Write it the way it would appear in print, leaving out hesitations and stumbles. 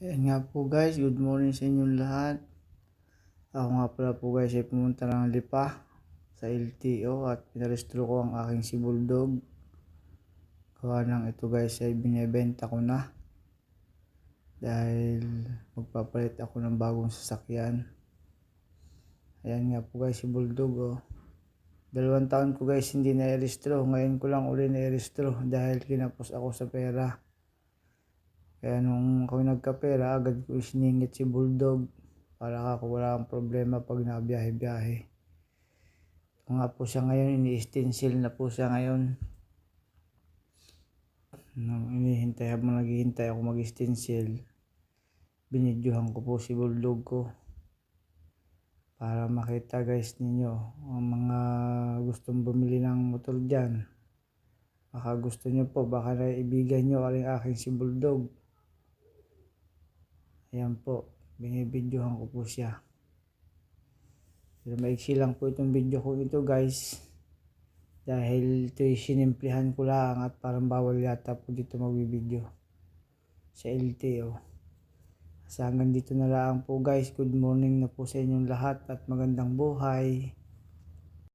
Ayan nga po guys, good morning sa inyong lahat. Ako nga pala po guys ay pumunta ng Lipa sa LTO at pinarestro ko ang aking si Bulldog. Gawa ng ito guys ay binebenta ko na dahil magpapalit ako ng bagong sasakyan. Ayan nga po guys si Bulldog oh. 2 taon ko guys hindi na-restro, ngayon ko lang uli na-restro dahil kinapos ako sa pera. Kaya nung ako nagkapera, agad ko isiningit si Bulldog para ako wala akong problema pag nabiyahe-biyahe. Ito nga po siya ngayon, ini-stencil na po siya ngayon. Nung habang naghihintay ako mag-stencil, binidyohan ko po si Bulldog ko para makita guys ninyo ang mga gustong bumili ng motor dyan. Baka gusto nyo po, baka naibigan nyo aling aking si Bulldog. Ayan po, binibidyohan ko po siya. Pero maiksi lang po itong video ko ito guys. Dahil ito'y sinimplihan ko lang at parang bawal yata po dito magbibideo sa LTO. Sa hanggang dito na lang po guys. Good morning na po sa inyong lahat at magandang buhay.